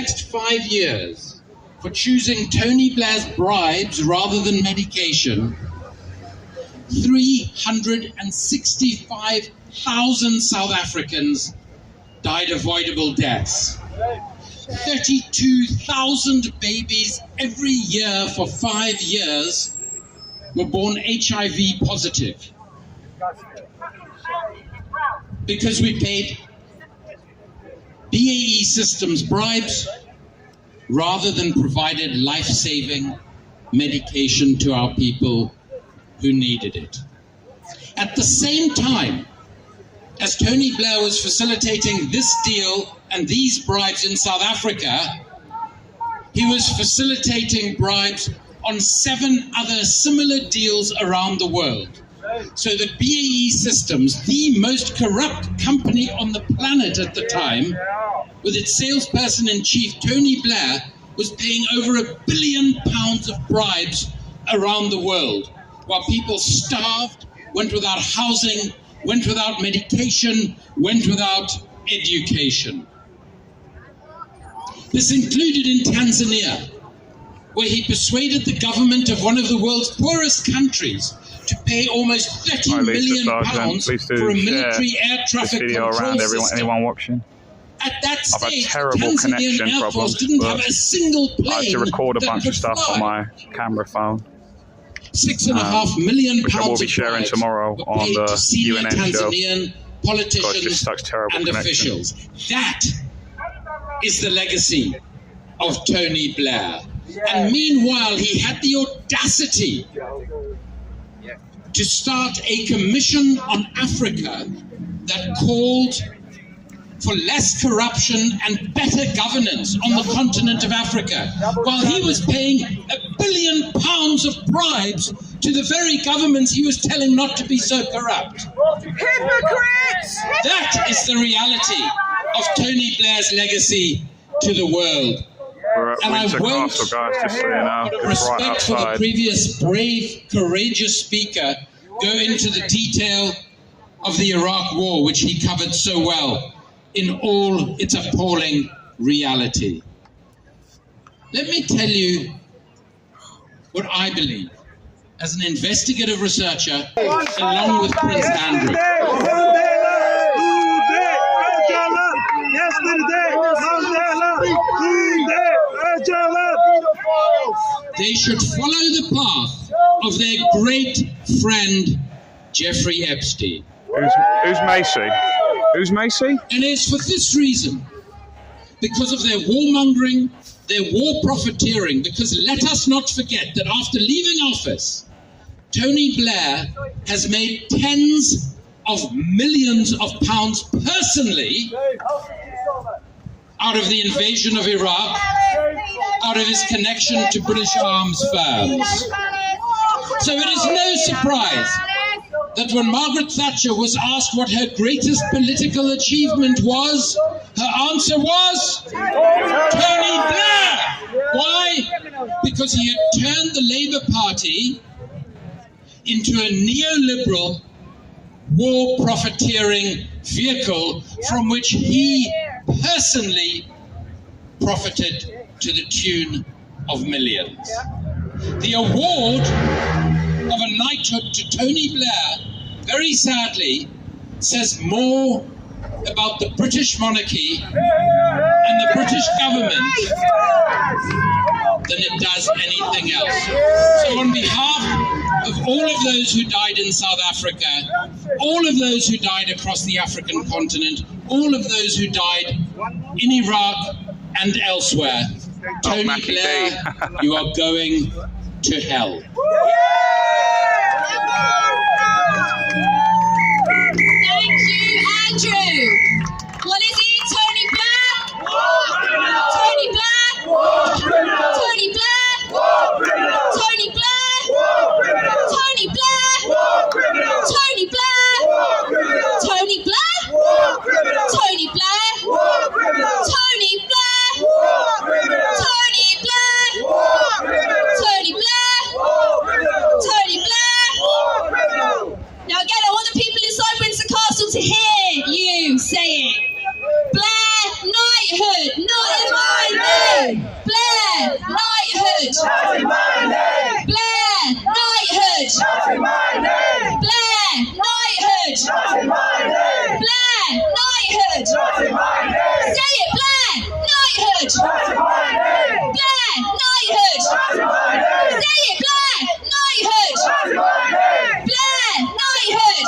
next 5 years for choosing Tony Blair's bribes rather than medication, 365,000 South Africans died avoidable deaths. 32,000 babies every year for 5 years were born HIV positive because we paid BAE Systems bribes rather than provided life-saving medication to our people who needed it. At the same time as Tony Blair was facilitating this deal and these bribes in South Africa, he was facilitating bribes on 7 other similar deals around the world. So that BAE Systems, the most corrupt company on the planet at the time, with its salesperson-in-chief, Tony Blair, was paying over £1 billion of bribes around the world, while people starved, went without housing, went without medication, went without education. This included in Tanzania, where he persuaded the government of one of the world's poorest countries to pay almost £30 million for a military air traffic control system. Anyone watching? At that stage, I've had terrible connection problems, didn't have a single plane I had to record a bunch of stuff on my camera phone. £6.5 million which I will be sharing tomorrow on the UNN show. Tanzanian politicians and officials. That is the legacy of Tony Blair. And meanwhile, he had the audacity to start a commission on Africa that called for less corruption and better governance on the continent of Africa, while he was paying £1 billion of bribes to the very governments he was telling not to be so corrupt. Hypocrites! That is the reality of Tony Blair's legacy to the world. We're at Windsor Castle, guys, just so you know. Out of respect for the previous brave, courageous speaker, go into the detail of the Iraq War, which he covered so well, in all its appalling reality. Let me tell you what I believe as an investigative researcher, along with Prince Andrew. They should follow the path of their great friend, Jeffrey Epstein. Who's Macy? Who's Macy? And it's for this reason, because of their warmongering, their war profiteering, because let us not forget that after leaving office, Tony Blair has made tens of millions of pounds personally out of the invasion of Iraq, out of his connection to British arms firms. So it is no surprise that when Margaret Thatcher was asked what her greatest political achievement was, her answer was Tony Blair. Why? Because he had turned the Labour Party into a neoliberal, war profiteering vehicle from which he personally profited to the tune of millions. The award of a knighthood to Tony Blair, very sadly, says more about the British monarchy and the British government than it does anything else. So on behalf of all of those who died in South Africa, all of those who died across the African continent, all of those who died in Iraq and elsewhere, Tony Blair, you are going to hell. Thank you, Andrew. What is he, Tony Blair? Tony Blair? Tony Blair? Tony Blair? Tony Blair? Tony Blair? Tony Blair? Tony Blair? Tony Blair? Tony Blair? Tony Blair? Tony Blair? Now again, I want the people inside Windsor Castle to hear you say knighthood. Blair, knighthood. Say it, Blair, knighthood. Blair, knighthood.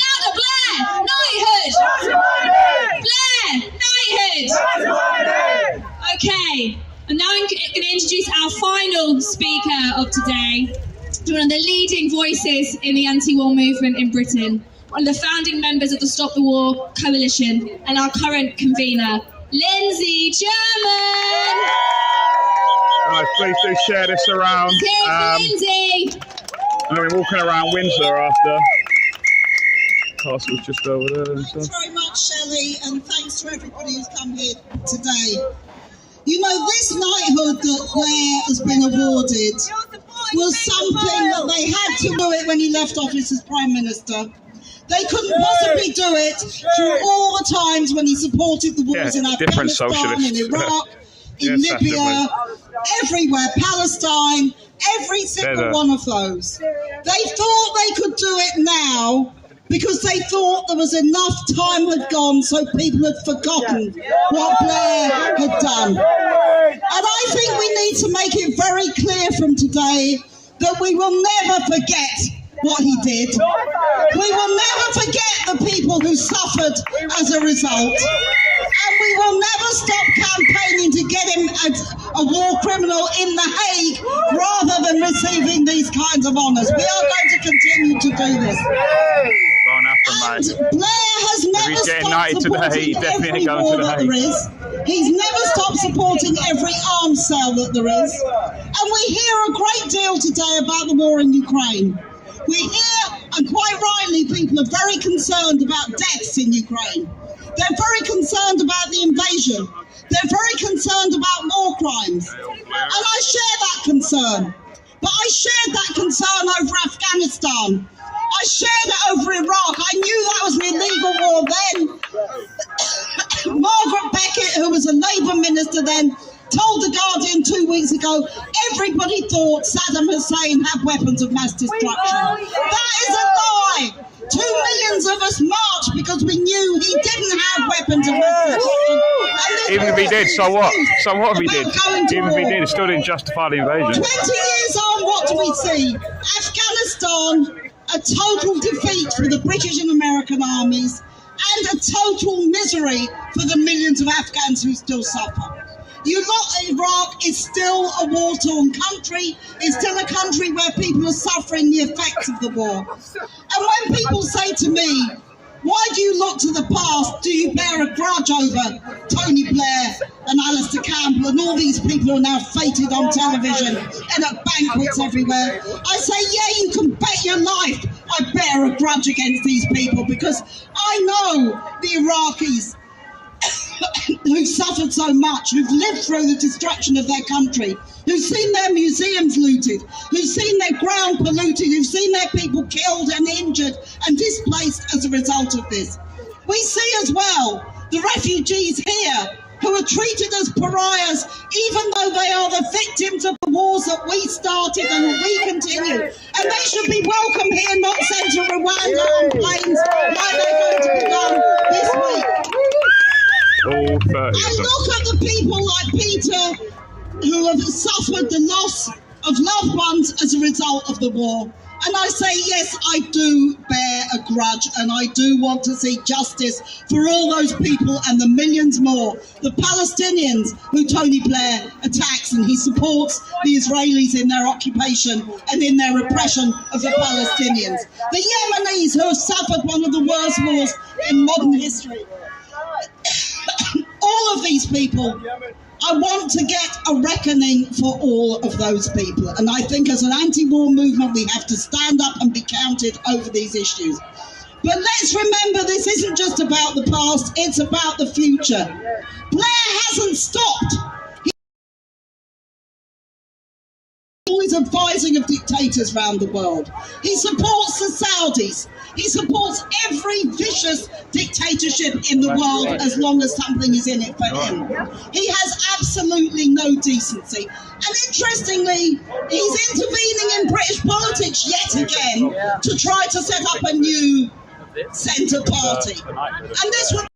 Louder, Blair, knighthood. Blair, knighthood. Okay, and now I'm going to introduce our final speaker of today, one of the leading voices in the anti-war movement in Britain, one of the founding members of the Stop the War Coalition, and our current convener, Lindsay German. Right, please do share this around. Lindsay. I'm going to be walking around Windsor after. Castle's just over there and stuff. Thanks very much, Shelley, and thanks to everybody who's come here today. You know, this knighthood that Blair has been awarded was something that they had to do it when he left office as Prime Minister. They couldn't possibly do it through all the times when he supported the wars in Afghanistan, in Iraq, in Libya, everywhere, Palestine, every single one of those. They thought they could do it now because they thought there was enough time had gone so people had forgotten what Blair had done. And I think we need to make it very clear from today that we will never forget what he did. We will never forget the people who suffered as a result. And we will never stop campaigning to get him a war criminal in The Hague rather than receiving these kinds of honours. We are going to continue to do this. And Blair has never stopped supporting every war that there is. He's never stopped supporting every arms sale that there is. And we hear a great deal today about the war in Ukraine. We hear, and quite rightly, people are very concerned about deaths in Ukraine. They're very concerned about the invasion. They're very concerned about war crimes. And I share that concern. But I shared that concern over Afghanistan. I shared it over Iraq. I knew that was an illegal war then. Margaret Beckett, who was a Labour minister then, told The Guardian 2 weeks ago, everybody thought Saddam Hussein had weapons of mass destruction. That is a lie. 2 million of us marched because we knew he didn't have weapons of mass destruction. Even if he did, so what? So what if he did? Even if he did, it still didn't justify the invasion. 20 years on, what do we see? Afghanistan, a total defeat for the British and American armies, and a total misery for the millions of Afghans who still suffer. Iraq is still a war-torn country. It's still a country where people are suffering the effects of the war. And when people say to me, why do you look to the past? Do you bear a grudge over Tony Blair and Alistair Campbell and all these people who are now feted on television and at banquets everywhere? I say, yeah, you can bet your life I bear a grudge against these people because I know the Iraqis who've suffered so much, who've lived through the destruction of their country, who've seen their museums looted, who've seen their ground polluted, who've seen their people killed and injured and displaced as a result of this. We see as well the refugees here who are treated as pariahs, even though they are the victims of the wars that we started and that we continue. And they should be welcome here, not sent to Rwanda on planes like they're going to be done this week. And look at the people like Peter who have suffered the loss of loved ones as a result of the war. And I say, yes, I do bear a grudge and I do want to see justice for all those people and the millions more. The Palestinians who Tony Blair attacks and he supports the Israelis in their occupation and in their repression of the Palestinians. The Yemenis who have suffered one of the worst wars in modern history. All of these people, I want to get a reckoning for all of those people. And I think as an anti-war movement, we have to stand up and be counted over these issues. But let's remember, this isn't just about the past, it's about the future. Blair hasn't stopped. He's always advising of dictators around the world. He supports the Saudis. He supports every vicious dictatorship in the world as long as something is in it for him. He has absolutely no decency. And interestingly, he's intervening in British politics yet again to try to set up a new centre party. And this would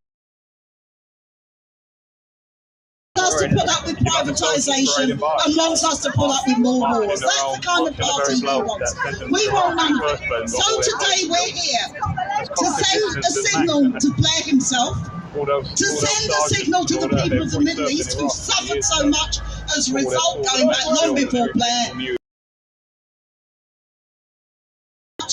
won't put up with privatisation and wants us to put up with more wars. That's the kind of party he wants. We want none of it. So today we're here to send a signal to Blair himself, to send a signal to the people of the Middle East who suffered so much as a result, going back long before Blair,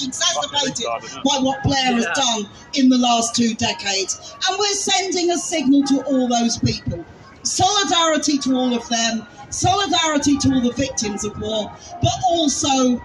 exacerbated by what Blair has done in the last 2 decades. And we're sending a signal to all those people. Solidarity to all of them, solidarity to all the victims of war, but also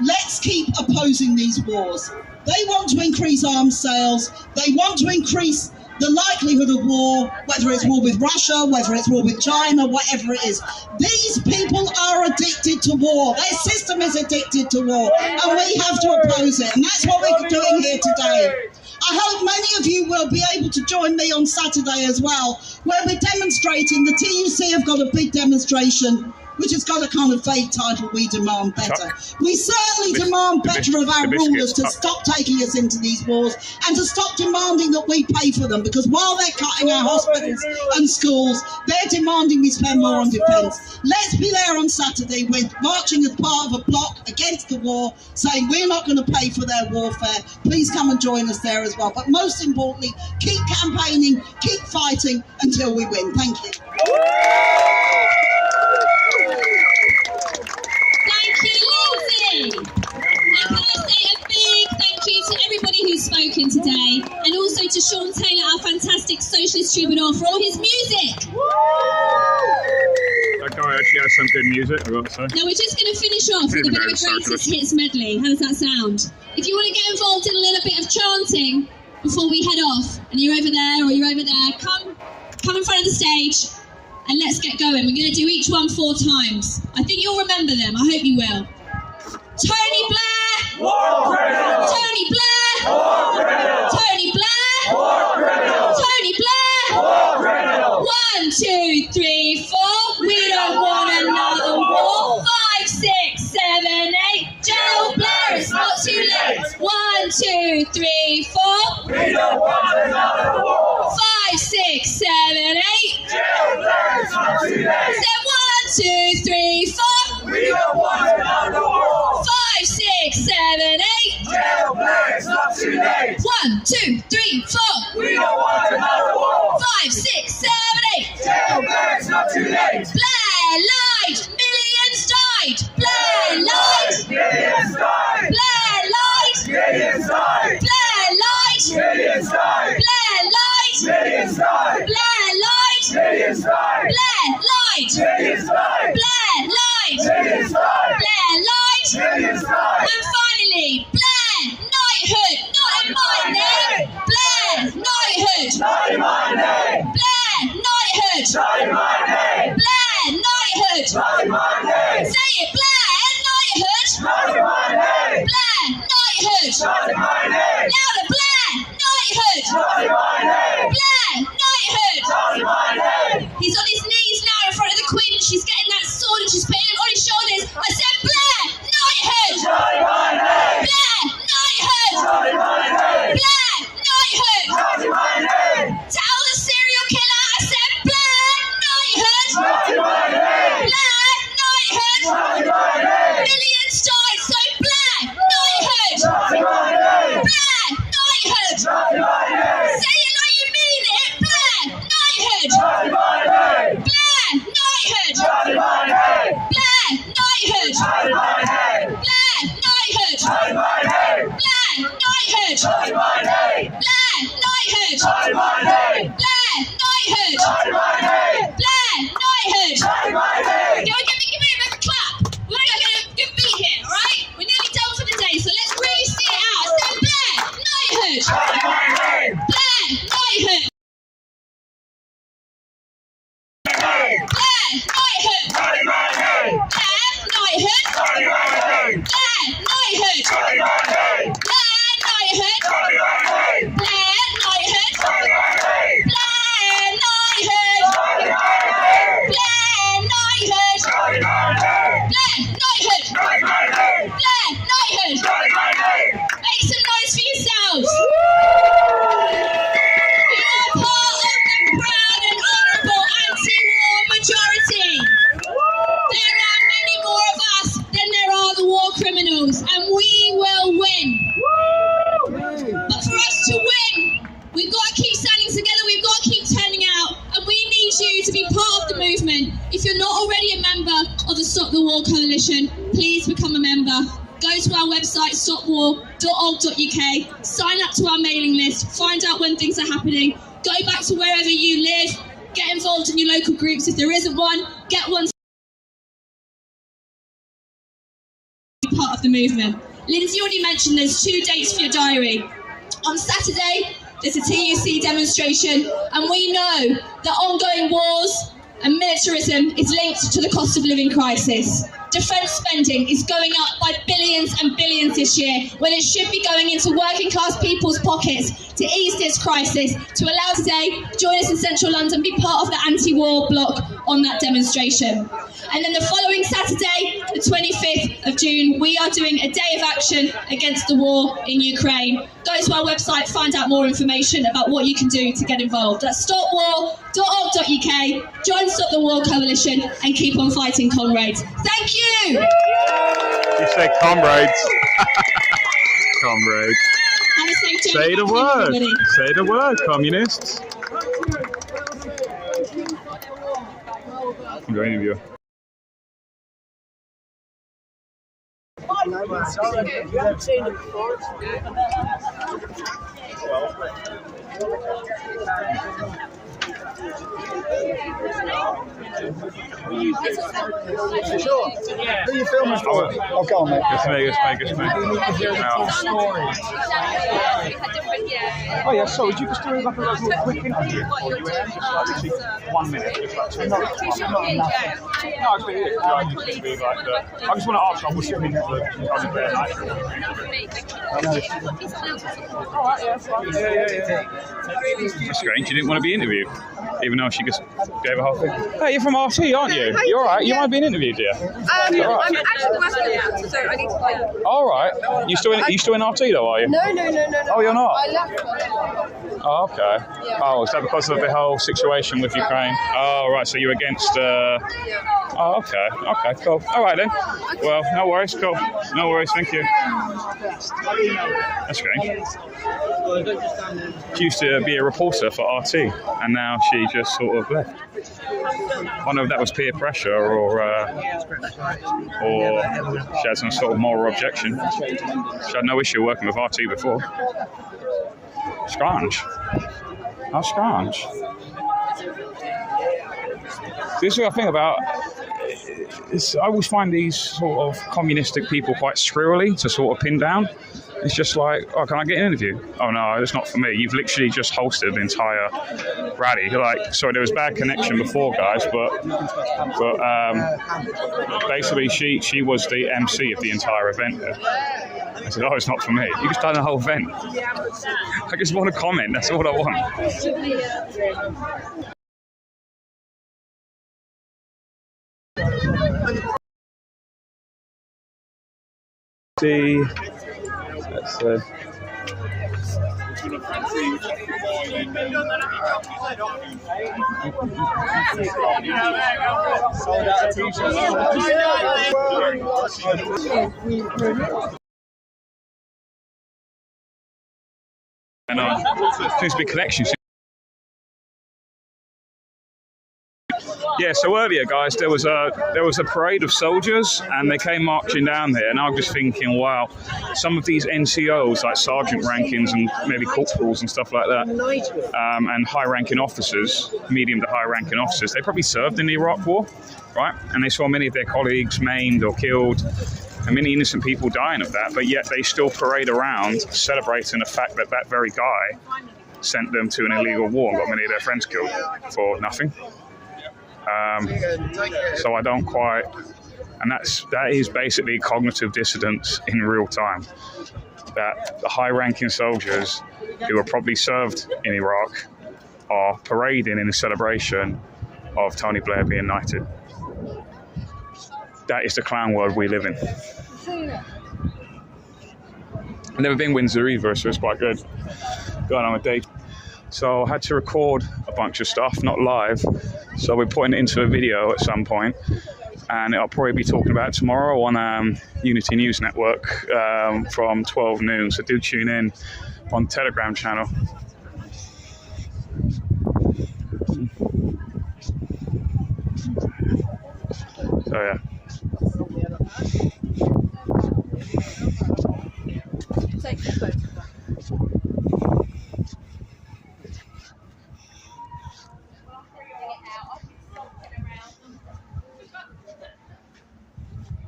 let's keep opposing these wars. They want to increase arms sales, they want to increase the likelihood of war, whether it's war with Russia, whether it's war with China, whatever it is. These people are addicted to war. Their system is addicted to war, and we have to oppose it. And that's what we're doing here today. I hope many of you will be able to join me on Saturday as well, where we're demonstrating. The TUC have got a big demonstration, which has got a kind of vague title, We Demand Better. We certainly demand better of our rulers to stop taking us into these wars and to stop demanding that we pay for them, because while they're cutting our hospitals and schools, they're demanding we spend more on defence. Let's be there on Saturday. We're marching as part of a bloc against the war, saying we're not going to pay for their warfare. Please come and join us there as well. But most importantly, keep campaigning, keep fighting until we win. Thank you. And can I say a big thank you to everybody who's spoken today, and also to Sean Taylor, our fantastic socialist troubadour, for all his music. That guy actually has some good music, I've got to say. Now we're just going to finish off with a bit of a greatest hits medley. How does that sound? If you want to get involved in a little bit of chanting before we head off, and you're over there or you're over there, come in front of the stage and let's get going. We're going to do each one 4 times. I think you'll remember them. I hope you will. Tony Blair! War criminal! Tony Blair! War criminal! Tony Blair! War criminal! Tony Blair! War criminal! 1, 2, 3, 4. We don't want another war. 5, 6, 7, 8. Gerald Blair, it's not too late. 1, 2, 3, 4. We don't want another war. 5, 6, 7, 8. Gerald Blair, it's not too late. Say 1, 2, 3, 4. We don't want another war. 5, 6, 7, 8. Gerald Blair, it's not too late. 1, 2, 3, 4. We don't want another war. 5, 6, 7, 8. Gerald Blair, it's not too late. Blair lied, millions died. Blair lied, millions died. Blair lied, millions died. Blair lied, millions died. Blair lied, millions died. Blair lied, millions died. Blair lied, millions died. Blair lied, millions died. Blair lied, millions died. And finally, Blair, knighthood, not in my name. Blair, knighthood, not in my name. Blair, knighthood, not in my name. Blair, knighthood, not in my name. Say it, Blair, knighthood, not in my name. Blair, knighthood, not in my name. Louder, Blair, knighthood, not in my name. Blair, knighthood, not in my name. He's on his knees now in front of the Queen, and she's getting that sword and she's putting it on his shoulders. I said, Blair, knighthood, not in my name. Blair, knighthood, not in my name. Blair, knighthood, not in my name. Tell the serial killer I said, Blair, knighthood, not in my name. Blair, knighthood, not in my name. Millions died, so Blair, knighthood, not in my name. Blair, knighthood, not in my name. Say it like you mean it, Blair, knighthood, not in my name. Blair, movement. If you're not already a member of the Stop the War Coalition, please become a member. Go to our website, stopwar.org.uk, sign up to our mailing list, find out when things are happening, go back to wherever you live, get involved in your local groups. If there isn't one, get one to be part of the movement. Lindsay already mentioned there's 2 dates for your diary. On Saturday, there's a TUC demonstration, and we know that ongoing wars and militarism is linked to the cost of living crisis. Defence spending is going up by billions and billions this year, when it should be going into working class people's pockets to ease this crisis. To allow today, join us in central London, be part of the anti-war bloc on that demonstration. And then the following Saturday, the 25th of June, we are doing a day of action against the war in Ukraine. Go to our website, find out more information about what you can do to get involved. That's stopwar.org.uk, join Stop the War Coalition, and keep on fighting, comrades. Thank you! You say comrades. Comrades. Have a safe journey. Say the word. Say the word, communists. I'm going to interview. Sure. Who are you filming for? Oh, go on, mate. It's me. Oh, yeah, so would you just do like a little quick interview? Or you just like literally 1 minute? Just like 2 minutes? No, I just want to ask, I was filming for Tony Blair night. Alright, yeah, that's fine. Yeah. That's strange, you didn't want to be interviewed, even though she just gave a whole thing. Hey, you're from RT, aren't you? You're alright, you might be interviewed, dear. I'm actually working now, so I need to go. Alright, you still in RT though, are you? No. Oh, you're not? I left. Oh, okay. Yeah. Oh, is that because of the whole situation with Ukraine? Oh, right, so you're against... Oh, okay, cool. Alright then. Well, no worries, cool. No worries, thank you. That's strange. She used to be a reporter for RT, and now she just sort of left. I don't know if that was peer pressure or she had some sort of moral objection. She had no issue working with RT before. Strange. How strange. This is what I think about. I always find these sort of communistic people quite squirrely to sort of pin down. It's just like, oh, can I get an interview? Oh no, it's not for me. You've literally just hosted the entire rally. You're like, sorry, there was bad connection before, guys, but basically she was the MC of the entire event here. I said, oh, it's not for me. You just done the whole event. I just want to comment. That's all I want. See. Let's see. And seems to be connections. Yeah, so earlier, guys, there was a parade of soldiers, and they came marching down here, and I was just thinking, wow, some of these NCOs, like sergeant rankings and maybe corporals and stuff like that, and high-ranking officers, medium to high-ranking officers, they probably served in the Iraq War, right? And they saw many of their colleagues maimed or killed, and many innocent people dying of that, but yet they still parade around celebrating the fact that that very guy sent them to an illegal war and got many of their friends killed for nothing. So I don't quite, and that is basically cognitive dissonance in real time. That the high-ranking soldiers who were probably served in Iraq are parading in a celebration of Tony Blair being knighted. That is the clown world we live in. I've never been Windsor either, so it's quite good. Going on a date. So I had to record a bunch of stuff, not live. So we're putting it into a video at some point, and I'll probably be talking about it tomorrow on Unity News Network from 12 noon. So do tune in on Telegram channel. So yeah. Take the photograph.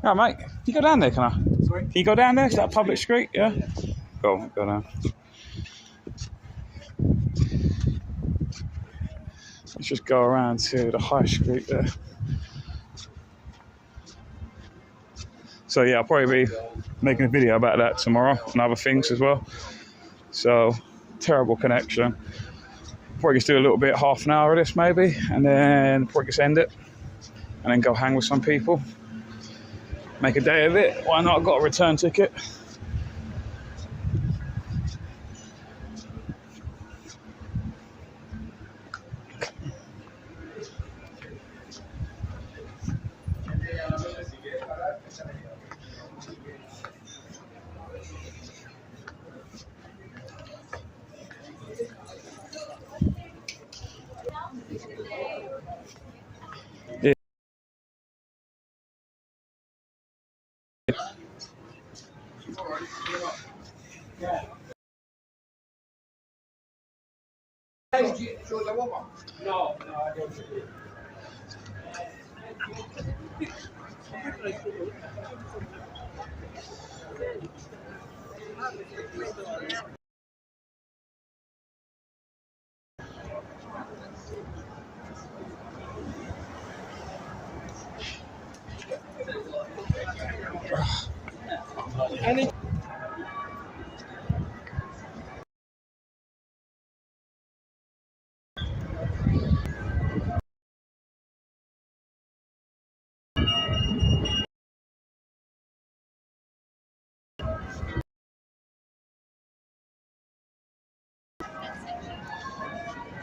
Right, mate. Can you go down there, can I? Sorry? Can you go down there? Is that a public street? Yeah? Go down. Let's just go around to the high street there. So yeah, I'll probably be making a video about that tomorrow and other things as well. So, terrible connection. Probably just do a little bit, half an hour of this maybe, and then probably just end it. And then go hang with some people. Make a day of it. Why not? I've got a return ticket. No, I don't.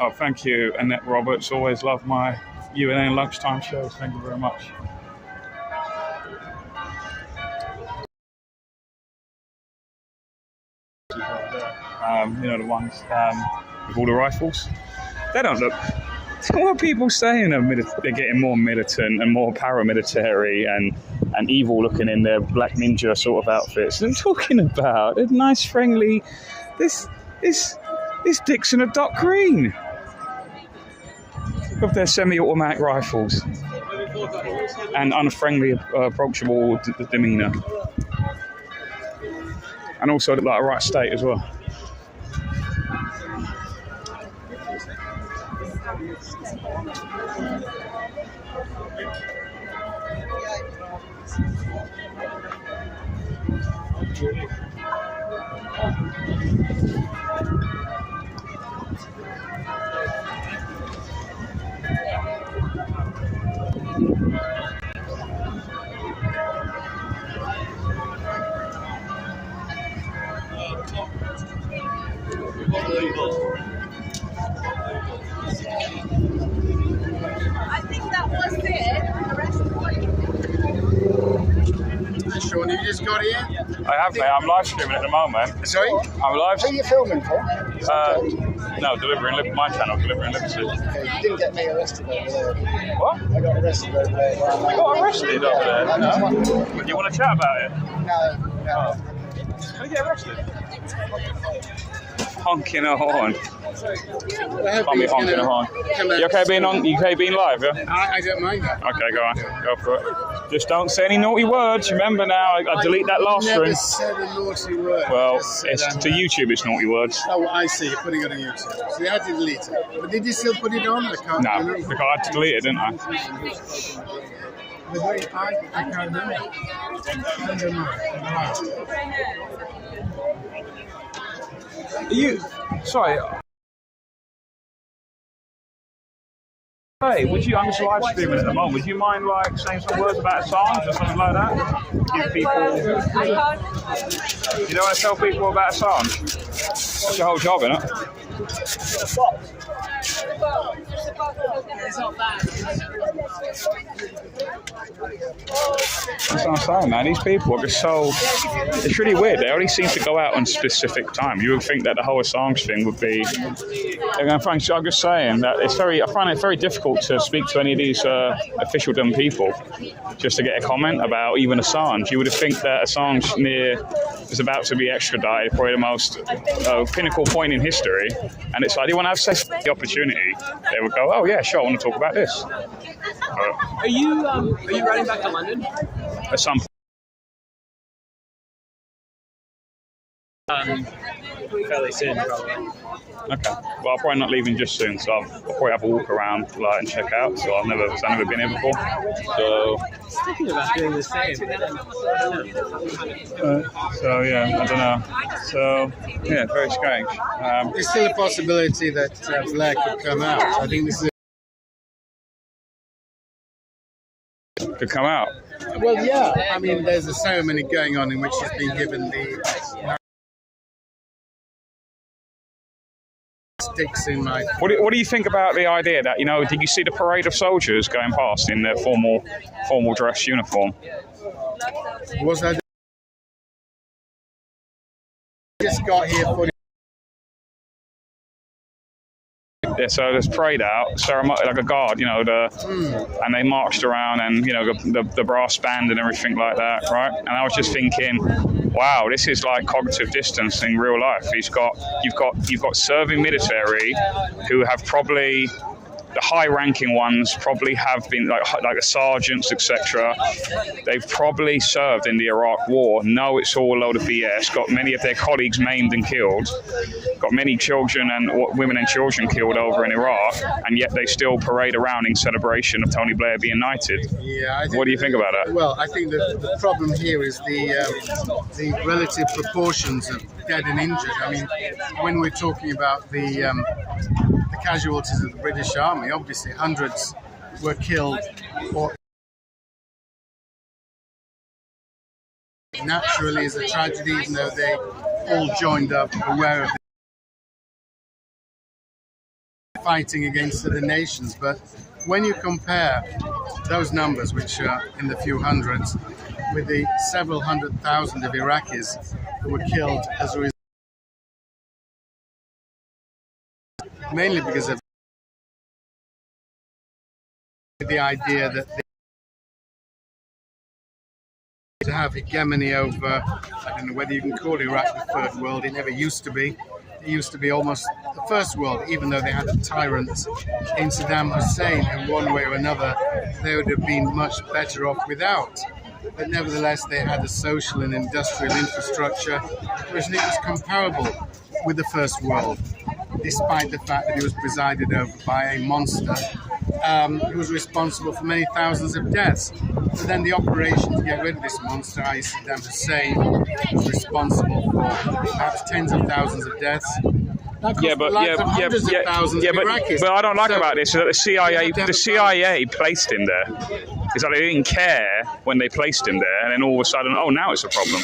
Oh, thank you, Annette Roberts. Always love my UNN lunchtime shows. Thank you very much. You know, the ones with all the rifles. They don't look. What are people saying? They're getting more militant and more paramilitary and evil looking in their black ninja sort of outfits. I'm talking about a nice, friendly. This Dixon of Dock Green with their semi-automatic rifles and unfriendly, approachable demeanour, and also look like a right state as well. I think that was it. The rest of the Sean, you just got here? I have, mate. I'm live streaming at the moment. Sorry? I'm live. Who are you filming for? No, delivering my channel, delivering liberty. Okay, you didn't get me arrested over there. What? I got arrested over there. You got arrested over there? I know. You want to chat about it? No. How did you get arrested? Honking a horn. Can't be honking a horn. You okay being on? You okay being live? Yeah. I don't mind that. Okay, go on. Go for it. Just don't say any naughty words. Remember now, I delete that last I never string. said a naughty word. Well, it's to YouTube. It's naughty words. Oh, I see. You're putting it on YouTube. So you had to delete it. But did you still put it on? I can't No, remember. because I had to delete it, didn't I? I can't remember. I don't know. You, sorry. Hey, would you? I'm just live streaming at the moment. Would you mind like saying some words about Assange or something like that? Give people. You don't want to tell people about Assange? That's your whole job, isn't it? It's not bad. That's what I'm saying, man. These people are just so... It's really weird. They only seem to go out on specific time. You would think that the whole Assange thing would be... I'm just saying that I find it very difficult to speak to any of these officialdom people just to get a comment about even Assange. You would think that Assange is about to be extradited, probably the most pinnacle point in history. And it's like, do you want to have the opportunity? They would go, oh yeah, sure, I want to talk about this. Are you riding back to London? At some point. Fairly soon, probably. Okay. Well, I'm probably not leaving just soon, so I'll probably have a walk around and check out. So I've never been here before. So. Thinking about doing the same. So yeah, I don't know. So yeah, very strange. There's still a possibility that Blair could come out. I think this is. Could come out. Well, yeah. I mean, there's a ceremony going on in which he's been given the sticks in my. What do you think about the idea that, did you see the parade of soldiers going past in their formal dress uniform? Was that? Just got here for. Yeah, so there's parade out, ceremony, like a guard, and they marched around, and the brass band and everything like that, right? And I was just thinking, wow, this is like cognitive dissonance in real life. You've got serving military who have probably. The high-ranking ones probably have been like the sergeants, etc. They've probably served in the Iraq War. No, it's all a load of BS. Got many of their colleagues maimed and killed. Got many children and women and children killed over in Iraq, and yet they still parade around in celebration of Tony Blair being knighted. Yeah. What do you think about that? Well, I think that the problem here is the relative proportions of dead and injured. I mean, when we're talking about the casualties of the British Army, obviously hundreds were killed or naturally is a tragedy, even though they all joined up aware of the fighting against other nations. But when you compare those numbers, which are in the few hundreds, with the several 100,000 of Iraqis who were killed as a result, mainly because of the idea that they to have hegemony over, I don't know whether you can call Iraq the third world, it never used to be. It used to be almost the first world, even though they had a tyrant in Saddam Hussein, in one way or another they would have been much better off without. But nevertheless, they had a social and industrial infrastructure which was comparable with the first world, despite the fact that it was presided over by a monster who was responsible for many thousands of deaths. So then the operation to get rid of this monster, i.e. Saddam Hussein, was responsible for perhaps tens of thousands of deaths. But I don't like about this is that the CIA placed him there. It's like they didn't care when they placed him there, and then all of a sudden, oh, now it's a problem.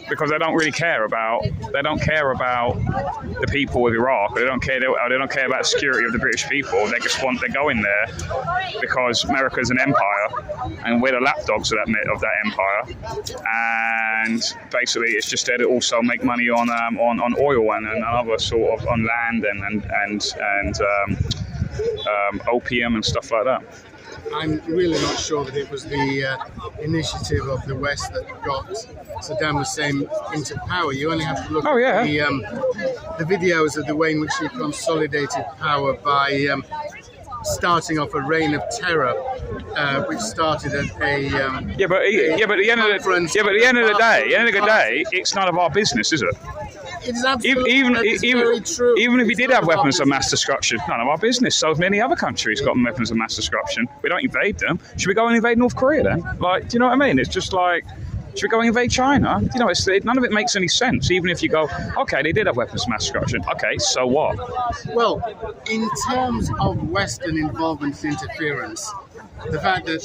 Because they don't really care about the people of Iraq. They don't care about the security of the British people. They just want to go in there because America's an empire, and we're the lapdogs of that empire. And basically, it's just there to also make money on oil and other sort of on land and opium and stuff like that. I'm really not sure that it was the initiative of the West that got Saddam Hussein into power. You only have to look at the videos of the way in which he consolidated power by starting off a reign of terror, which started at a but at the end of the day, it's none of our business, is it? It's absolutely very true. Even if we did have weapons of mass destruction, destruction, none of our business. So many other countries got weapons of mass destruction. We don't invade them. Should we go and invade North Korea then? Like, do you know what I mean? It's just like, should we go and invade China? You know, none of it makes any sense. Even if you go, okay, they did have weapons of mass destruction. Okay, so what? Well, in terms of Western involvement and interference, the fact that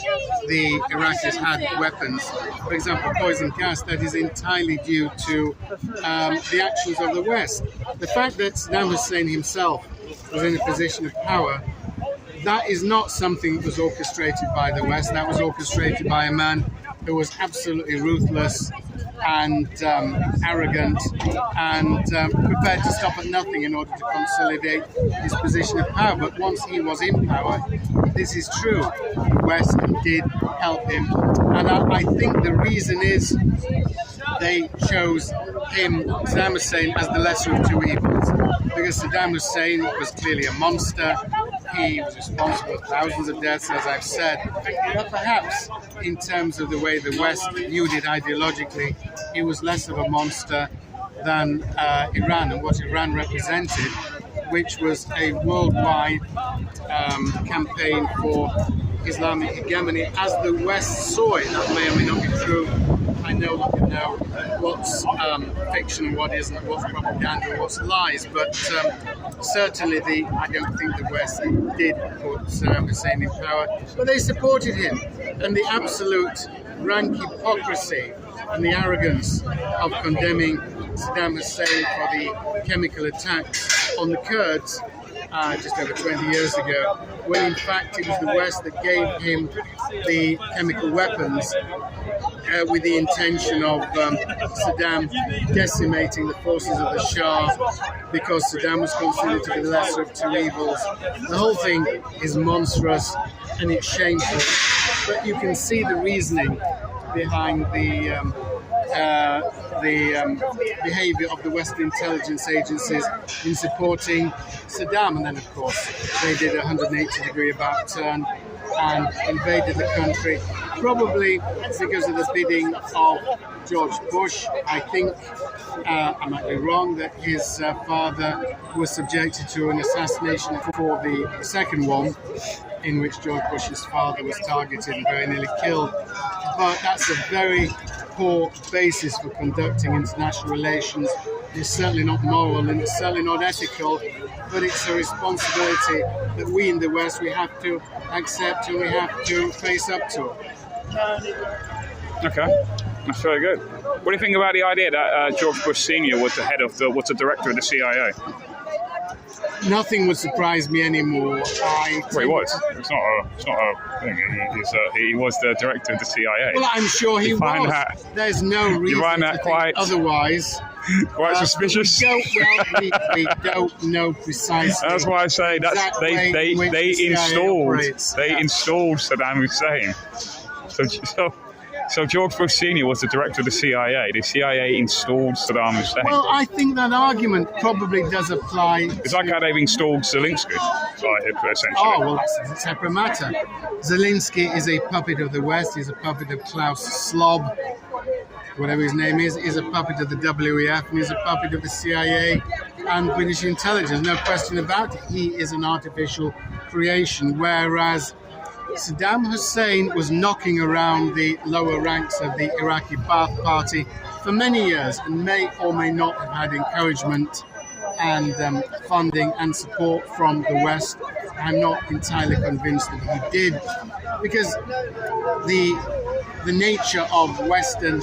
the Iraqis had weapons, for example, poison gas, that is entirely due to the actions of the West. The fact that Saddam Hussein himself was in a position of power that is not something that was orchestrated by the West. That was orchestrated by a man who was absolutely ruthless and arrogant and prepared to stop at nothing in order to consolidate his position of power. But once he was in power, this is true, the West did help him. And I think the reason is they chose him, Saddam Hussein, as the lesser of two evils. Because Saddam Hussein was clearly a monster. He was responsible for thousands of deaths, as I've said. But perhaps in terms of the way the West viewed it ideologically, he was less of a monster than Iran and what Iran represented, which was a worldwide campaign for Islamic hegemony as the West saw it. That may or may not be true. I no longer know what's fiction and what isn't, what's propaganda and what's lies, but certainly I don't think the West did put Saddam Hussein in power, but they supported him. And the absolute rank hypocrisy and the arrogance of condemning Saddam Hussein for the chemical attacks on the Kurds just over 20 years ago, when in fact it was the West that gave him the chemical weapons with the intention of Saddam decimating the forces of the Shah because Saddam was considered to be the lesser of two evils. The whole thing is monstrous and it's shameful, but you can see the reasoning behind the behavior of the Western intelligence agencies in supporting Saddam. And then, of course, they did a 180-degree about turn and invaded the country, probably because of the bidding of George Bush. I think, I might be wrong, that his father was subjected to an assassination for the second one, in which George Bush's father was targeted and very nearly killed. But that's a very poor basis for conducting international relations. It's certainly not moral and it's certainly not ethical, but it's a responsibility that we in the West, we have to accept and we have to face up to. Okay, that's very good. What do you think about the idea that George Bush Sr. was the director of the CIA? Nothing would surprise me anymore. Well, he was. It's not a thing. He was the director of the CIA. Well, I'm sure he was. There's no reason to think otherwise. Quite suspicious. We don't know precisely. That's why I say they installed Saddam Hussein. So George Bush Sr. was the director of the CIA. The CIA installed Saddam Hussein. Well, I think that argument probably does apply. It's like how they've installed Zelensky, essentially. Oh, well, that's a separate matter. Zelensky is a puppet of the West. He's a puppet of Klaus Slob, whatever his name is a puppet of the WEF, and he's a puppet of the CIA and British intelligence. No question about it. He is an artificial creation, whereas Saddam Hussein was knocking around the lower ranks of the Iraqi Ba'ath Party for many years and may or may not have had encouragement and funding and support from the West. I'm not entirely convinced that he did, because the nature of Western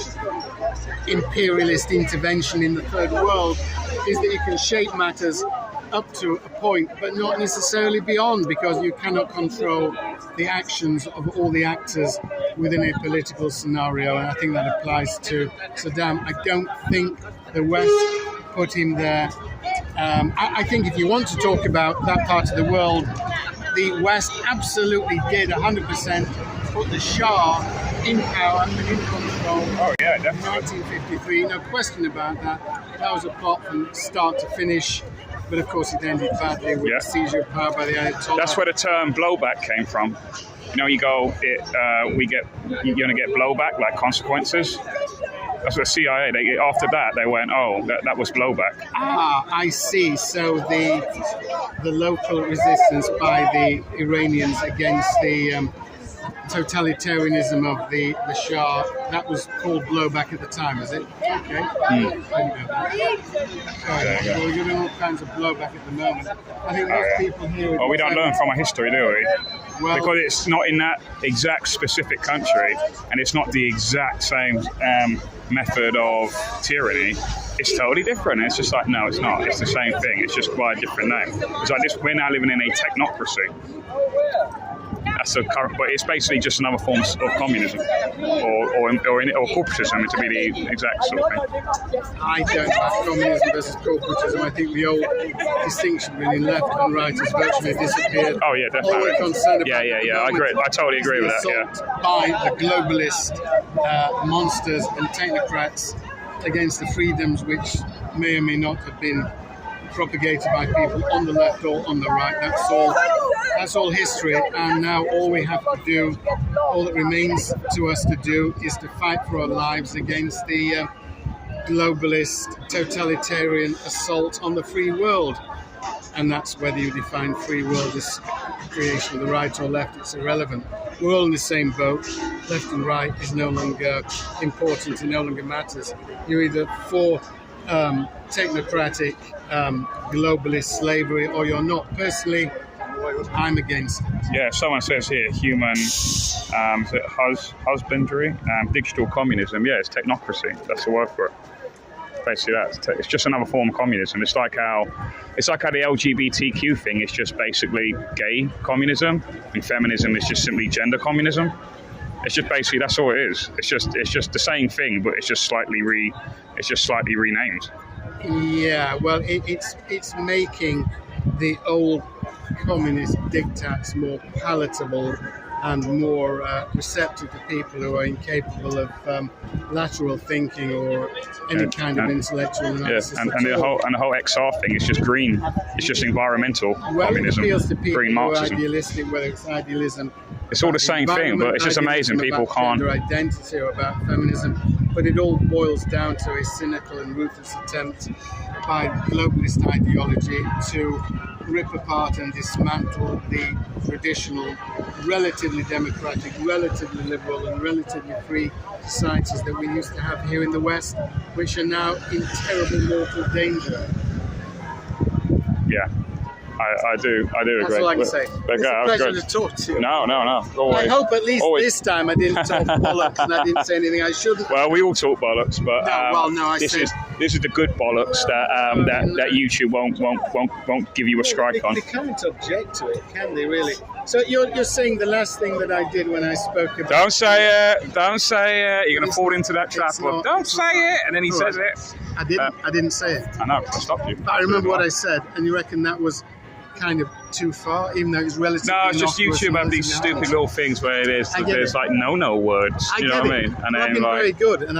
imperialist intervention in the third world is that you can shape matters up to a point, but not necessarily beyond, because you cannot control the actions of all the actors within a political scenario, and I think that applies to Saddam. I don't think the West put him there. I think if you want to talk about that part of the world, the West absolutely did 100% put the Shah in power and in control. Oh yeah, definitely. 1953, no question about that. That was a plot from start to finish. But of course, it ended badly with the seizure of power by the Ayatollah. That's where the term blowback came from. You know, you're going to get blowback, like consequences. That's what the CIA. After that, they went, oh, that was blowback. Ah, I see. So the local resistance by the Iranians against the totalitarianism of the Shah, that was called blowback at the time, is it? Okay. Well, we're doing all kinds of blowback at the moment. I think most people here... Well, we don't learn from our history, do we? Well, because it's not in that exact specific country, and it's not the exact same method of tyranny. It's totally different. It's just like, no, it's not. It's the same thing. It's just by a different name. It's like this, we're now living in a technocracy. That's a current, but it's basically just another form of communism, or corporatism, to be the exact sort of thing. I don't like communism versus corporatism. I think the old distinction between left and right has virtually disappeared. Oh yeah, definitely. All we're concerned about I agree. I totally agree with that. Yeah. By the globalist monsters and technocrats against the freedoms which may or may not have been propagated by people on the left or on the right. That's all history, and now all we have to do, all that remains to us to do, is to fight for our lives against the globalist totalitarian assault on the free world. And that's whether you define free world as creation of the right or left, it's irrelevant. We're all in the same boat. Left and right is no longer important, it no longer matters. You're either for technocratic globalist slavery or you're not. Personally, I'm against it. Yeah, someone says here, human husbandry, digital communism. Yeah, it's technocracy. That's the word for it. Basically, it's just another form of communism. It's like how the LGBTQ thing is just basically gay communism, and feminism is just simply gender communism. It's just basically, that's all it is. It's just the same thing, but it's just slightly renamed. Yeah, well, it's making the old communist diktats more palatable and more receptive to people who are incapable of lateral thinking or any kind of intellectual analysis. Yeah, and the whole XR thing is just green. It's just environmental communism, it appeals to people green Marxism. who are idealistic, whether it's idealism. It's all the same thing, but it's just amazing. People can't. About gender identity or about feminism, but it all boils down to a cynical and ruthless attempt by globalist ideology to rip apart and dismantle the traditional, relatively democratic, relatively liberal and relatively free societies that we used to have here in the West, which are now in terrible mortal danger. Yeah, I do agree. That's all I can say. It's a pleasure to talk to you. No. I hope at least this time I didn't talk bollocks and I didn't say anything I shouldn't. Well, we all talk bollocks, but this is the good bollocks that YouTube won't give you a strike on. They can't object to it, can they? Really? So you're saying the last thing that I did when I spoke about. Don't say it. You're going to fall into that trap of don't say it, and then he says it. I didn't say it. I know. I stopped you. But I remember what I said, and you reckon that was kind of too far, even though it's relatively. No, it's just YouTube have these stupid little things where there's like no words. You know what I mean? And then very good. And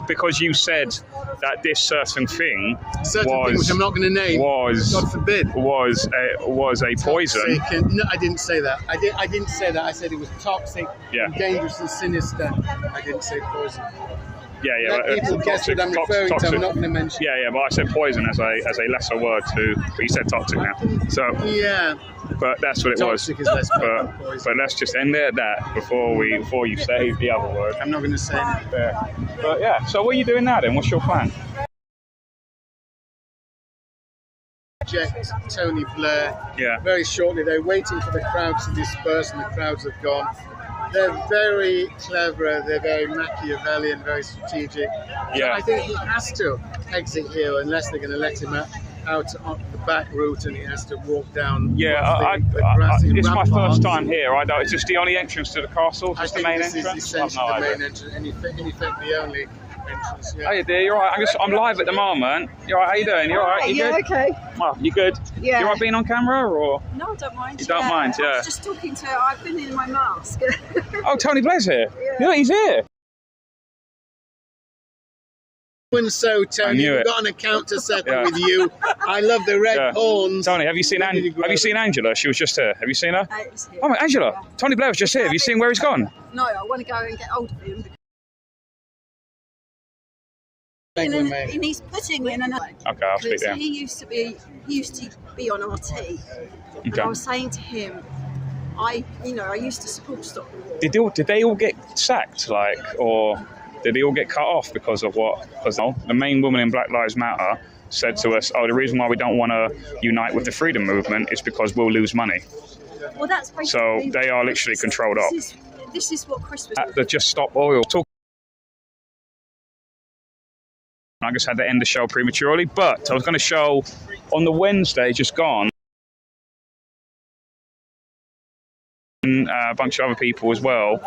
because you said that this certain thing which I'm not going to name, God forbid, was a poison. Toxic no, I didn't say that. I didn't say that. I said it was toxic, and dangerous and sinister. I didn't say poison. Yeah. People guess what I'm referring to. I'm not going to mention. Yeah, but I said poison as a lesser word too. But you said toxic now. So yeah. But that's what it toxic was. Is less bad than poison. But let's just end there at that before you say the other word. I'm not going to say anything. But yeah. So what are you doing now then? What's your plan? Tony Blair. Yeah. Very shortly, they're waiting for the crowds to disperse, and the crowds have gone. They're very clever, they're very Machiavellian, very strategic. Yeah. So I think he has to exit here unless they're going to let him out on the back route and he has to walk down. Yeah, it's my first time here. I know. Is this the only entrance to the castle? Just the main entrance? I think this is essentially the main entrance, in effect the only entrance. Yeah. Hey dear, you're right. I'm live at the moment. You're right. How you doing? You're all right. You good? Okay. Oh, you good? Yeah. You all right being on camera or? No, I don't mind. You don't mind, yeah. I was just talking to. I've been in my mask. Oh, Tony Blair's here. Yeah, he's here. And so, Tony, we've got an account to settle with you. I love the red horns. Tony, have you seen Angela? She was just here. Have you seen her? Here. Oh, Angela. Yeah. Tony Blair was just here. Have you seen where he's gone? No, I want to go and get hold of him. And he's putting in another. Okay, I'll speak to him. He used to be on RT. Okay. And I was saying to him, I used to support Stop the War. Did they all get sacked, or did they all get cut off because of what? Because the main woman in Black Lives Matter said to us, the reason why we don't want to unite with the freedom movement is because we'll lose money. Well, that's basically. So they are literally controlled up. This is what Christmas. The Just Stop Oil. I just had to end the show prematurely, but I was going to show on the Wednesday just gone. and a bunch of other people as well,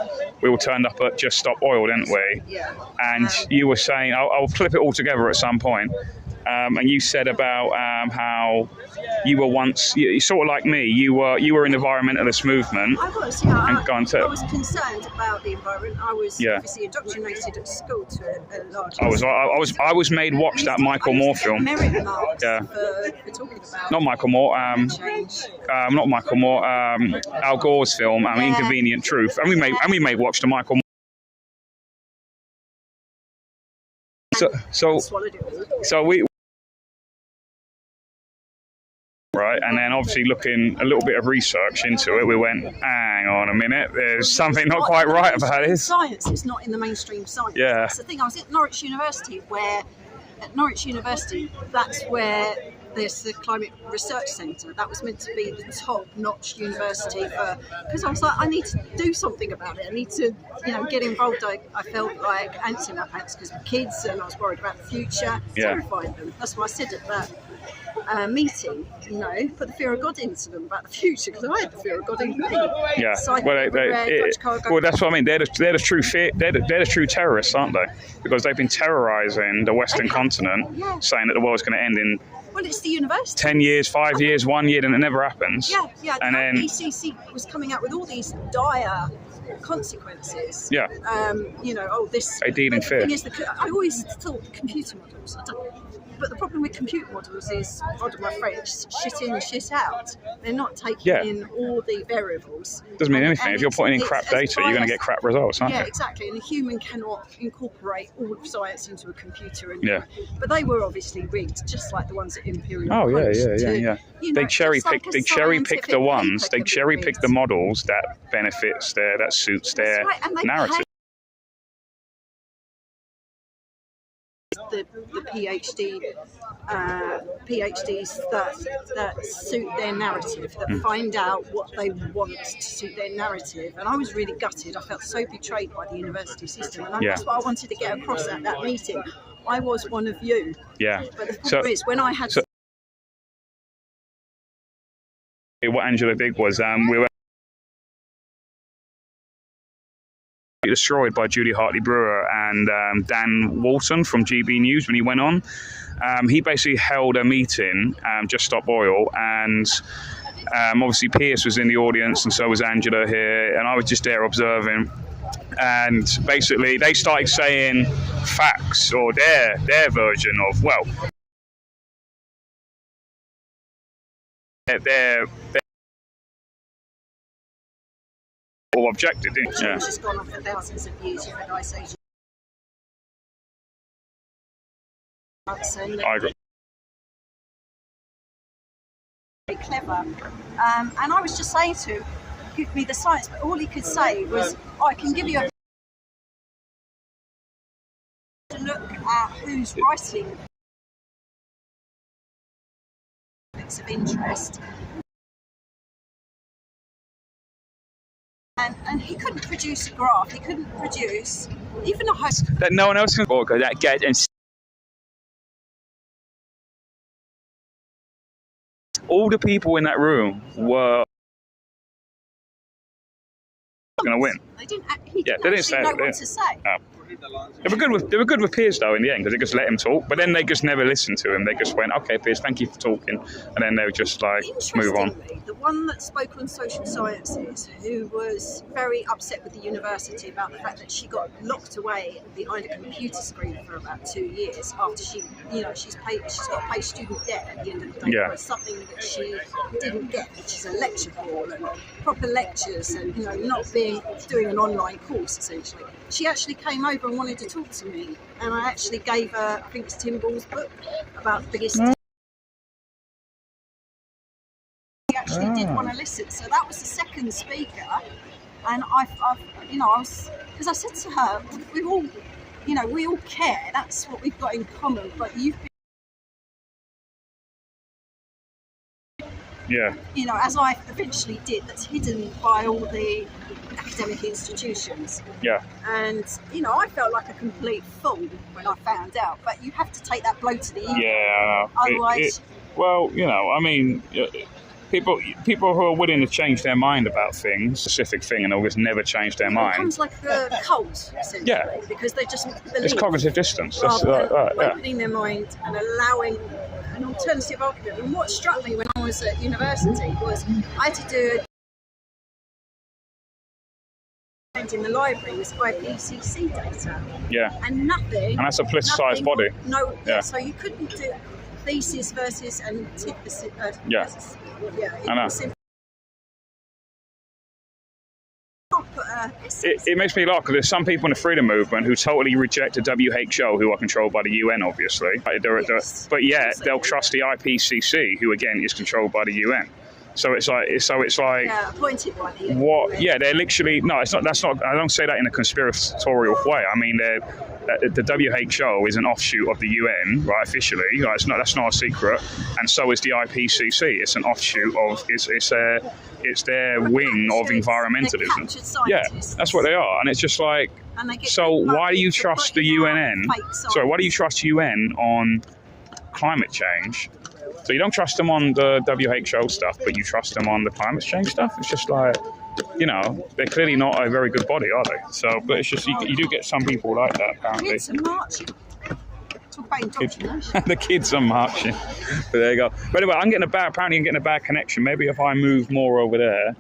we all turned up at Just Stop Oil, didn't we? Yeah. And you were saying, I'll clip it all together at some point, and you said about how you were once, you sort of like me, you were in the environmentalist movement. I was, yeah. And I was concerned about the environment. I was obviously indoctrinated at school to a large extent. I was made watch that Michael Moore film. Merit marks for talking about not Michael Moore. Not Michael Moore. Al Gore's film, Inconvenient Truth, and we made watch the Michael Moore. So we. Right, and then obviously looking a little bit of research into it, we went, hang on a minute, there's something not quite right about this. Science is not in the mainstream science. Yeah. That's the thing. I was at Norwich University, that's where there's the Climate Research Centre. That was meant to be the top-notch university because I was like, I need to do something about it. I need to, get involved. I felt like ants in my pants because of kids, and I was worried about the future. Terrified them. That's what I said at that meeting. Put the fear of God into them about the future, because I had the fear of God in me. Yeah. So that's what I mean. They're the true fear. They're the true terrorists, aren't they? Because they've been terrorising the Western continent, saying that the world's going to end in. Well, it's the university. 10 years, 5 years, 1 year, and it never happens. Yeah. And then ECC was coming out with all these dire consequences. Yeah. This. They deal in fear. The thing is, I always thought computer models. But the problem with computer models is, pardon my French, shit in, shit out. They're not taking in all the variables. Doesn't mean anything. If you're putting in crap data, you're going to get crap results, aren't you? Yeah, exactly. And a human cannot incorporate all of science into a computer. But they were obviously rigged, just like the ones at Imperial. Oh yeah. They cherry pick the ones. They cherry pick the models that benefits that suits their narrative. The PhDs that suit their narrative, that find out what they want to suit their narrative. And I was really gutted. I felt so betrayed by the university system, and that's what I wanted to get across at that meeting. I was one of you. Yeah. But the problem is, when I had what Angela did was we were destroyed by Julie Hartley Brewer and Dan Walton from GB News when he went on. He basically held a meeting, Just Stop Oil, and obviously Pierce was in the audience, and so was Angela here, and I was just there observing. And basically they started saying facts, or their version of, their all objected, didn't it? It's just gone on for thousands of years. You've had Ice Age. I agree. Very clever. And I was just saying to him, give me the science, but all he could say was, I can give you to look at who's writing topics of interest. And he couldn't produce a graph. He couldn't produce even a that no one else can get and all the people in that room were going to win. They didn't. He didn't know what to say. They were good with Piers though in the end, because they just let him talk. But then they just never listened to him. They just went, "Okay, Piers, thank you for talking," and then they would just move on. The one that spoke on social sciences, who was very upset with the university about the fact that she got locked away behind a computer screen for about 2 years after she's got to pay student debt at the end of the day for something that she didn't get, which is a lecture hall and proper lectures, and not doing an online course essentially. She actually came over and wanted to talk to me, and I actually gave her, I think it's Tim Ball's book about the biggest. She actually did want to listen, so that was the second speaker, and I was, because I said to her, we all care. That's what we've got in common, but you've been. As I eventually did, that's hidden by all the academic institutions. And I felt like a complete fool when I found out, but you have to take that blow to the ego. Otherwise, people who are willing to change their mind about things, specific thing, and they'll just never change their It mind. becomes like a cult, essentially, Yeah. because they just believe. It's cognitive distance. That's rather than yeah. opening their mind and allowing an alternative argument. And what struck me when I was at university was I had to do in the library was IPCC data. Yeah. And nothing. And that's a politicized body. No. Yeah. So you couldn't do thesis versus antithesis. Yeah. I know. It makes me laugh because there's some people in the freedom movement who totally reject the WHO, who are controlled by the UN, obviously. Yes, but yet they'll trust the IPCC, who again is controlled by the UN. So it's like yeah, appointed by the UN. What? Yeah, they're literally no. It's not. That's not. I don't say that in a conspiratorial way. I mean, the WHO is an offshoot of the UN, right? Officially, right? That's not a secret. And so is the IPCC. It's an offshoot of. It's their wing of environmentalism. Yeah, that's what they are. And it's just like. So why do you trust the UN? Sorry, why do you trust UN on climate change? So you don't trust them on the WHO stuff, but you trust them on the climate change stuff? It's just like, you know, they're clearly not a very good body, are they? So, but it's just, you do get some people like that, apparently. Kids are marching. Talk about indoctrination. The kids are marching. But there you go. But anyway, apparently I'm getting a bad connection. Maybe if I move more over there,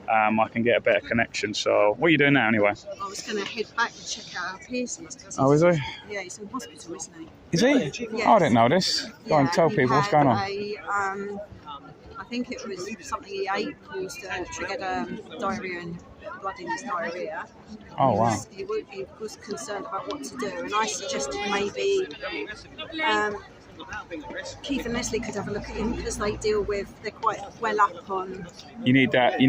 I can get a better connection. So, what are you doing now, anyway? I was going to head back and check out our Pearson. Oh, is he? Yeah, he's in hospital, isn't he? Is he? Yes. Oh, I didn't know this. Go and tell people what's going on. I think it was something he ate caused triggered diarrhea and blood in his diarrhea. Oh, wow. He was concerned about what to do, and I suggested maybe Keith and Leslie could have a look at him because they're quite well up on. You need that.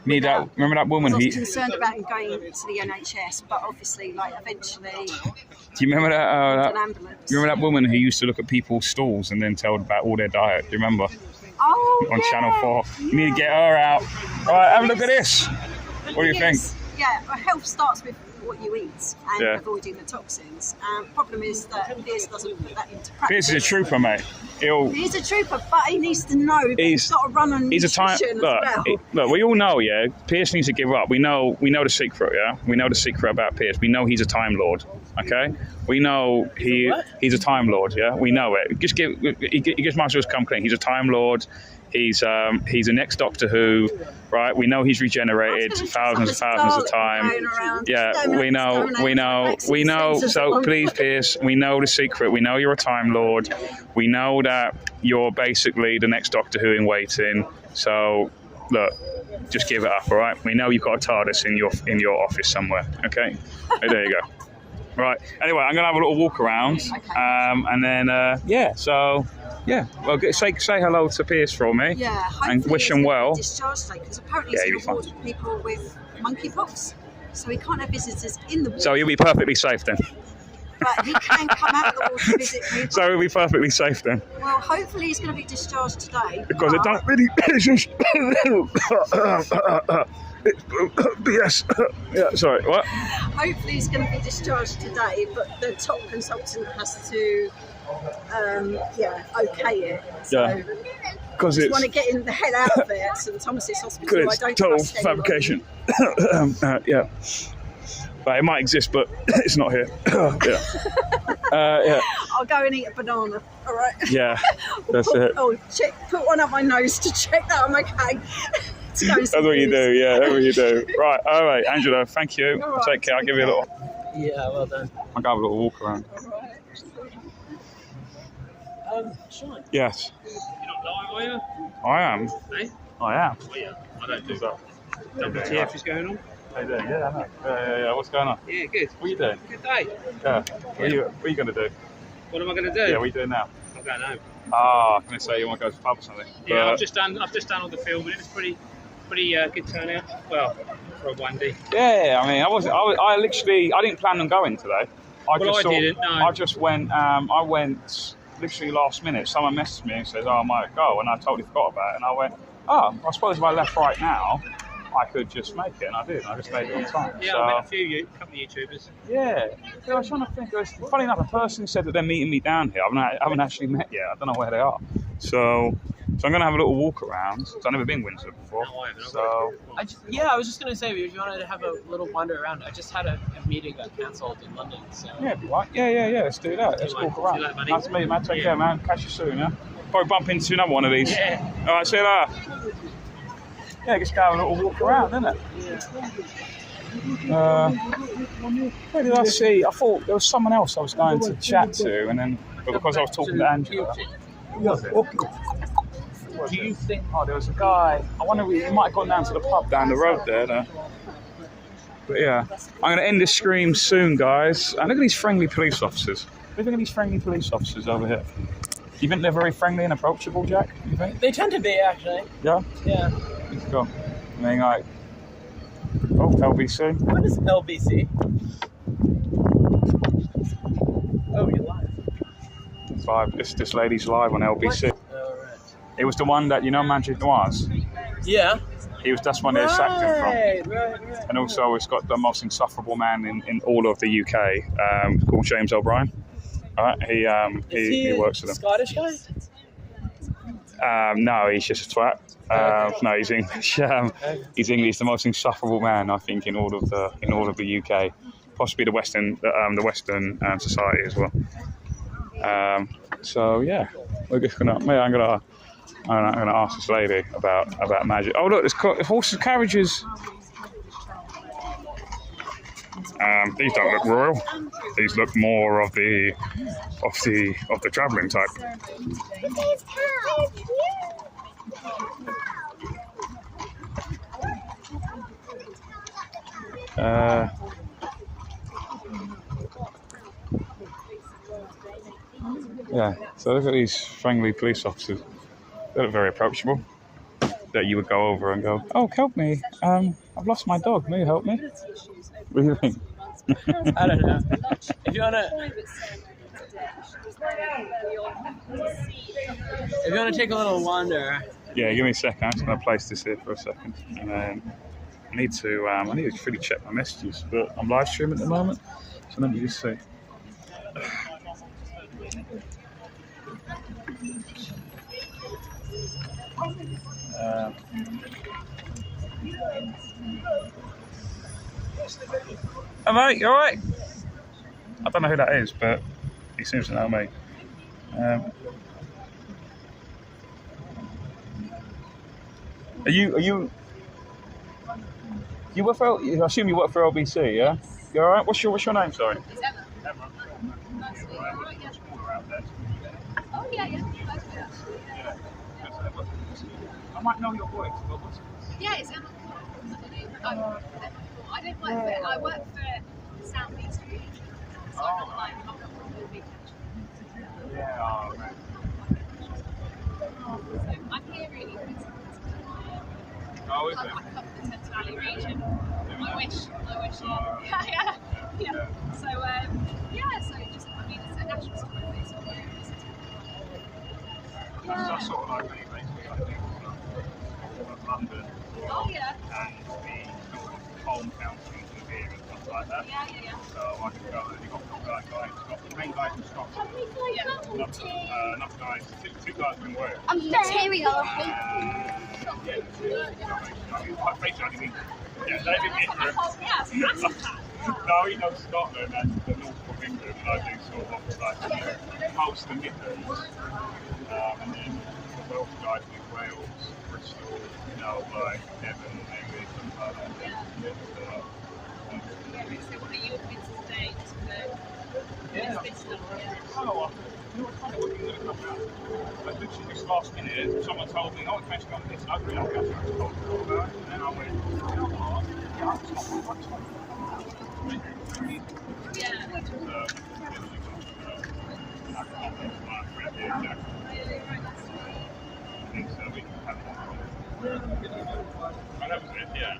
Remember that woman? I was concerned about him going to the NHS, but obviously, like eventually. Do you remember that? An ambulance. Remember that woman who used to look at people's stools and then tell about all their diet? Do you remember? Oh, on yeah. Channel 4. You need to get her out. All right, have a look at this. What do you think? Yeah, well, health starts with what you eat and Yeah. avoiding the toxins. Problem is that Pierce doesn't put that into practice. Pierce is a trooper, mate. He's a trooper, but he needs to know that he's got to run on nutrition as well. Look, we all know, yeah, Pierce needs to give up. We know the secret, yeah? We know the secret about Pierce. We know he's a Time Lord, okay? We know he's a Time Lord, yeah? We know it. He gives Masters come clean. He's a Time Lord. He's an ex-Doctor Who, right? We know he's regenerated thousands and thousands of times. Yeah, we know. So please, Pierce, we know the secret. We know you're a Time Lord. We know that you're basically the next Doctor Who in waiting. So look, just give it up, all right? We know you've got a TARDIS in your office somewhere, okay? There you go. Right. Anyway, I'm gonna have a little walk around, and then well, say hello to Pierce for me. Yeah, and wish him well. Discharged today because apparently he's on board with people with monkeypox, so he can't have visitors in the water. So you'll be perfectly safe then. But he can come out of the water to visit people. So he'll be perfectly safe then. Well, hopefully he's going to be discharged today. Because it don't really. Yes. Yeah. Sorry. What? Hopefully he's going to be discharged today, but the top consultant has to, okay it. So because I want to get in the hell out of it at St Thomas's Hospital. Because it's total fabrication. Yeah. But it might exist, but it's not here. Yeah. I'll go and eat a banana. All right. Yeah. That's it. Put one up my nose to check that I'm okay. That's what you do. Yeah, that's what you do. Right. All right, Angela. Thank you. Right, take care. I'll give you a little. Yeah, well done. I'll go have a little walk around. Sean. Yes. You're not live, are you? I am. Eh? I am. Oh, yeah. I don't do that. WTF is going on? How you doing? Yeah, I know. Yeah. What's going on? Yeah, good. What are you doing? Good day. Yeah. What are you going to do? What am I going to do? Yeah, what are you doing now? I'm going home. I was going to say you want to go to the pub or something. Yeah, I've just done all the filming. It was pretty good turnout. Well, for a 1D. Yeah, I mean, I didn't plan on going today. I just went. I went literally last minute. Someone messaged me and says, "Oh, I might go," and I totally forgot about it. And I went, "Oh, I suppose if I left right now, I could just make it," and I did. I just made it on time. Yeah, I met a couple of YouTubers. Yeah, I was trying to think. Funny enough, a person said that they're meeting me down here. I haven't actually met yet. I don't know where they are. So So I'm going to have a little walk around. I've never been Windsor before. So I was just going to say, if you wanted to have a little wander around, I just had a meeting got cancelled in London. So yeah, what? Yeah. Let's do that. Let's walk around. Nice to meet you, man. Take care, man. Catch you soon, yeah? Probably bump into another one of these. Yeah. All right, see you later. Yeah, just go have a little walk around, isn't it? Where did I see? I thought there was someone else I was going to chat to, and then but because I was talking to Angela. Who was it? Do you think? Oh, there was a guy. I wonder if he might have gone down to the pub down the road there. Though. But yeah, I'm going to end this stream soon, guys. And look at these friendly police officers. Look at these friendly police officers over here. You think they're very friendly and approachable, Jack? You think? They tend to be, actually. Yeah? Yeah. Let's go. And then like, oh, LBC. What is LBC? Oh, you're live. It's live. This lady's live on LBC. Oh, right. It was the one that, you know, Magic Noirs? Yeah. That's when they sacked him from. Right. And also it's got the most insufferable man in all of the UK, called James O'Brien. All right, he works for them. Scottish guy? No, he's just a twat. No, he's English. He's English. He's the most insufferable man, I think, in all of the UK, possibly the Western society as well. So yeah, we're just gonna. I'm gonna ask this lady about magic. Oh look, there's horses, carriages. These don't look royal. These look more of the travelling type. Yeah. So look at these friendly police officers. They look very approachable. That you would go over and go, oh, help me. I've lost my dog. May you help me? What do you think? I don't know. If you wanna take a little wander. Yeah, give me a second. I'm just gonna place this here for a second, and then I need to really check my messages. But I'm live streaming at the moment, so let me just see. Hey mate, you alright? I don't know who that is, but he seems to know me. Are you work for? I assume you work for LBC, yeah? You alright? What's your name? Sorry. It's Emma. Nice to meet you. Alright, yeah. Oh yeah. I might know your voice, but what's it? Yeah, it's Emma. I don't work for it. I work for South East Region. So I'm not like the big country. Yeah, right. So I'm here really because Oh, is I it? cover the Thames Valley region. I wish, yeah. So just, I mean, it's a national soccer place. That's sort of like me, basically. I think London. Oh yeah. And the sort of home counties in here and stuff like that. Yeah. So I can go and you've got the main guys from Scotland. Enough guys, two guys from where? Material. David Gifford. No, he knows Scotland and the north of England, and I do sort of like most of the Midlands. And then the Welsh guys do Wales, Bristol, like Devon, maybe something like that. So what are you admitted today to this stuff? Oh, you know what's funny? What are you going to come out? Like literally just last minute, someone told me, oh, it's meant to go on this, and I really don't know what to talk about it. And then I went, you know what? Yeah, I'm just not what to I think so, we can have one. And that was it, yeah.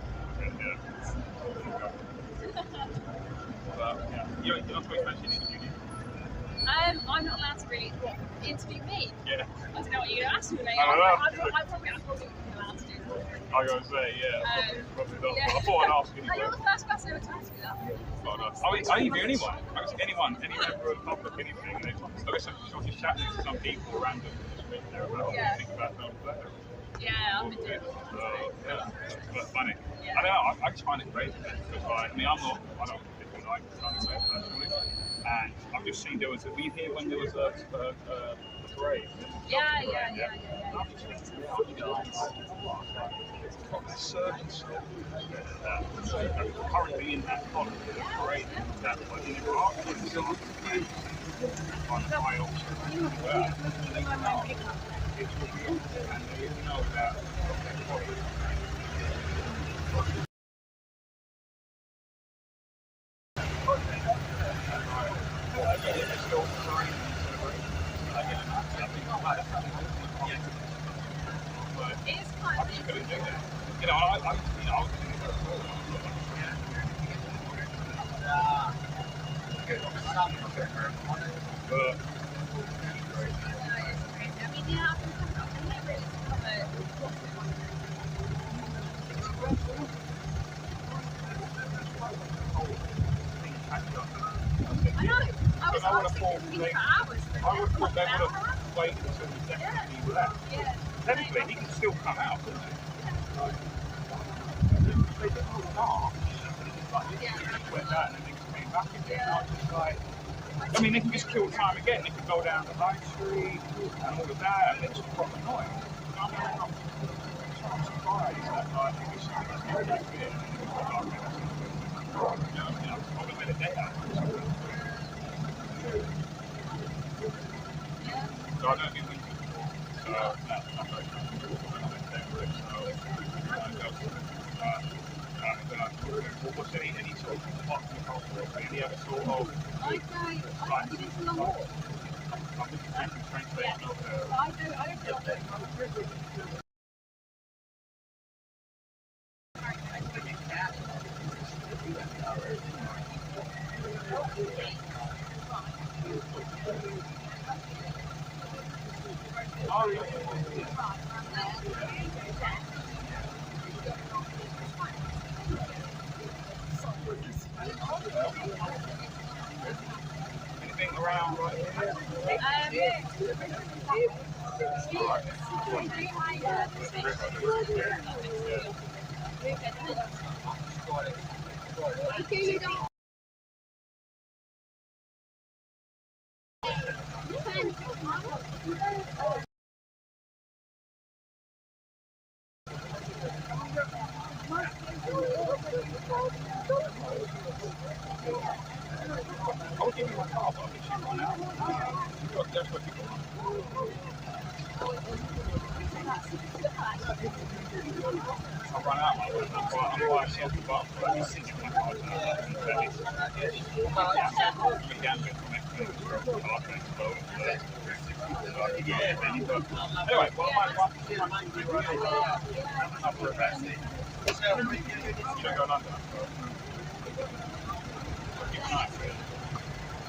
But, yeah. You're not supposed to mention interview, do you? I'm not allowed to really interview me. Yeah. I don't know what you're going to ask me. I don't know. I'm probably allowed to do that. I gotta say, yeah, probably not. Yeah. I thought I'd ask anyway. You're the first person ever to ask me that. Oh, no. I mean, anyone. Anyone, any member of the public, anything. I guess I'm just chatting to some people random there about what they think about Tony Blair. Yeah, I'm into it. Yeah, but funny. Yeah. I don't know, I just find it crazy because, like, I mean, I don't particularly like Tony Blair personally, and I've just seen were you here when there was a parade? Yeah. I'm just thinking, currently in that part of the parade, that was in Iraq, on the high It's kind of you know, but I know. I was thinking for hours. I would have thought they would have waited until the second he left. Yeah. Technically, he can still come out, couldn't he? They didn't start. Went down and then they came back again. I mean, they can just kill time again. They can go down the High Street and all of that, and it's just proper annoying. I'm surprised that I think it's something that's very good. I would have been a day out. So I don't think we can. What's any sort of popular culture, any other sort of I think it's a long walk. Anything around right here? I would give you my car, but I think she'd run out. That's what people want. I'll run out. I'm quite soft about it. I'm just thinking my car's out. Anyway, you don't go London.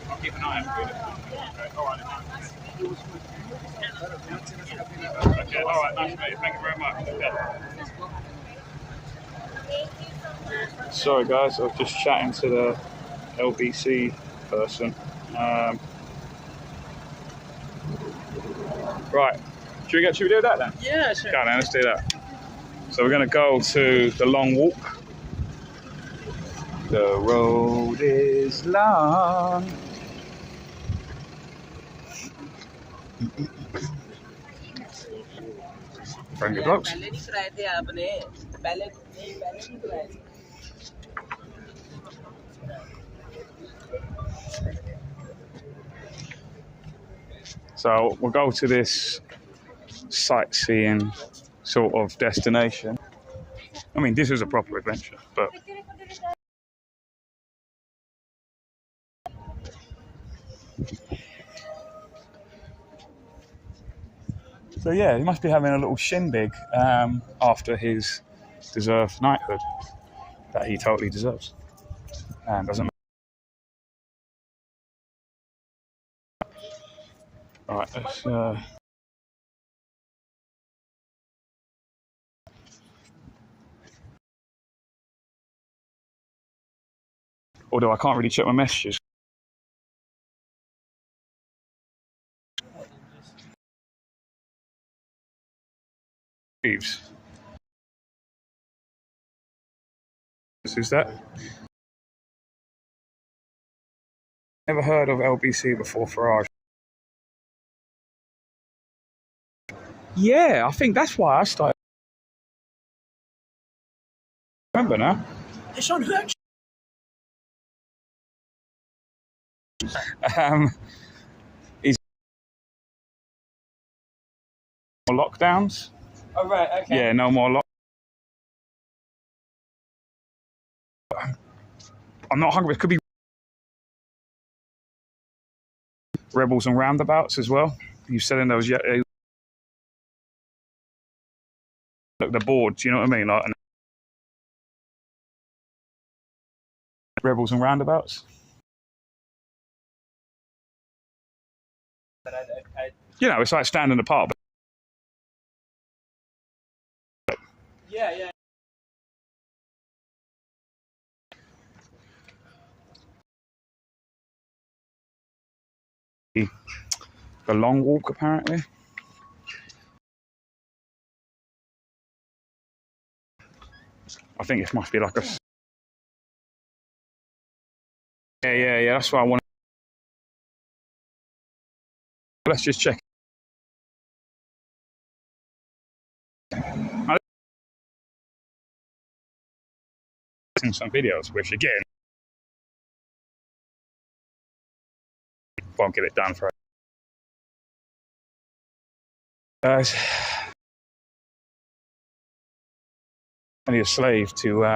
I'll keep an eye on it. Okay, all right. Okay, all right, nice to meet you. Thank you very much. Okay. Sorry, guys, I was just chatting to the LBC person. Right, should we do that then? Yeah, sure. Go on then, let's do that. So we're going to go to the long walk. The road is long. Friendly blokes. So we'll go to this sightseeing sort of destination. I mean, this is a proper adventure, but so yeah, he must be having a little shindig after his deserved knighthood that he totally deserves and doesn't. Right, let's. Although I can't really check my messages. Who's that? Never heard of LBC before, Farage. Yeah, I think that's why I started. Remember now? It's on her. Is more lockdowns? Oh, right, okay. Yeah, no more lock. I'm not hungry. It could be rebels and roundabouts as well. You selling those yet? Look, the boards. You know what I mean? Like rebels and roundabouts. But I You know, it's like standing apart. yeah. The long walk, apparently. I think it must be like a. Yeah. That's what I want. Let's just check. I've seen some videos, which again, won't get it done for. Guys, I need a slave to.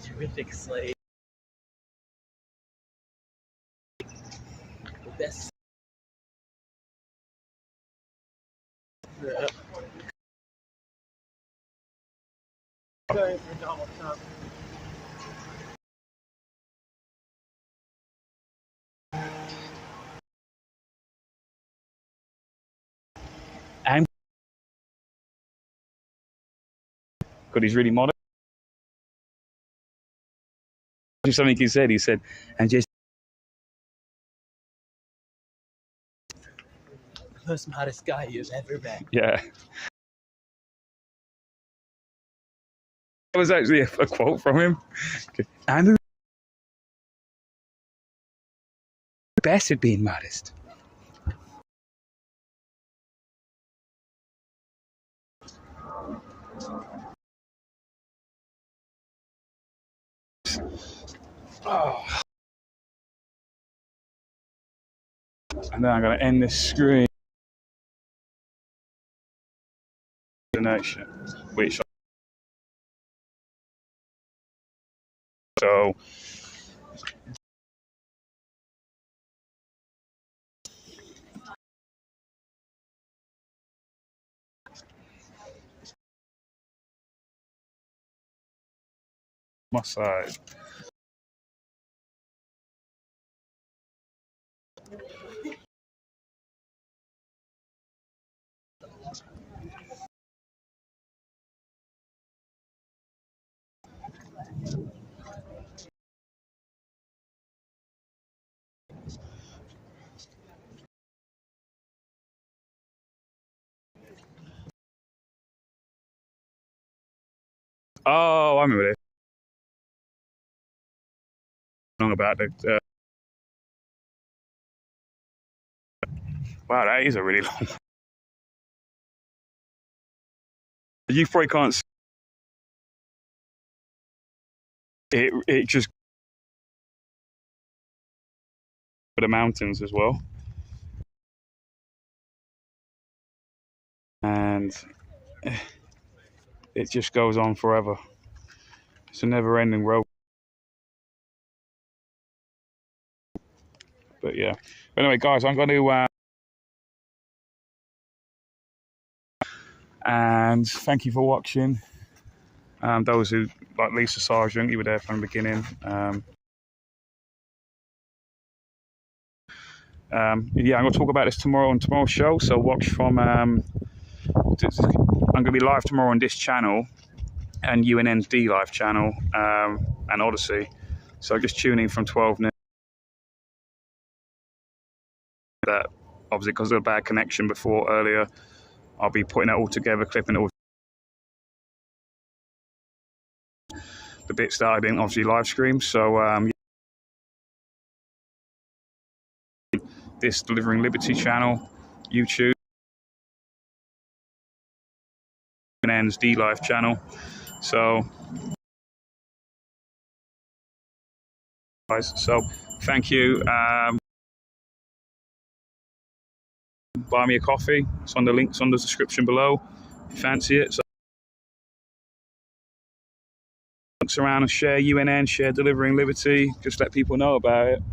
Terrific slave. The best. Going for Donald Trump. And because he's really modern. Something he said, and just The most modest guy you've ever met. yeah. That was actually a quote from him. I'm the best at being modest. Oh. And then I'm going to end this screen. Donation, which so my side. Oh, I remember this. Long about the. Wow, that is a really long. You probably can't see it. It just for the mountains as well, and it just goes on forever. It's a never-ending road. But yeah. But anyway, guys, I'm going to. And thank you for watching. Those who, like Lisa Sargent, you were there from the beginning. Yeah, I'm going to talk about this tomorrow on tomorrow's show. So watch from. I'm going to be live tomorrow on this channel and UNN's D Live channel and Odyssey. So just tune in from 12 noon. That obviously because of a bad connection before earlier, I'll be putting it all together, clipping it all. The bits that I didn't obviously live stream. So this Delivering Liberty channel, YouTube, UNN's D Live channel. So guys, so thank you. Buy me a coffee. It's on the links on the description below if you fancy it. So around and share UNN, share Delivering Liberty, just let people know about it.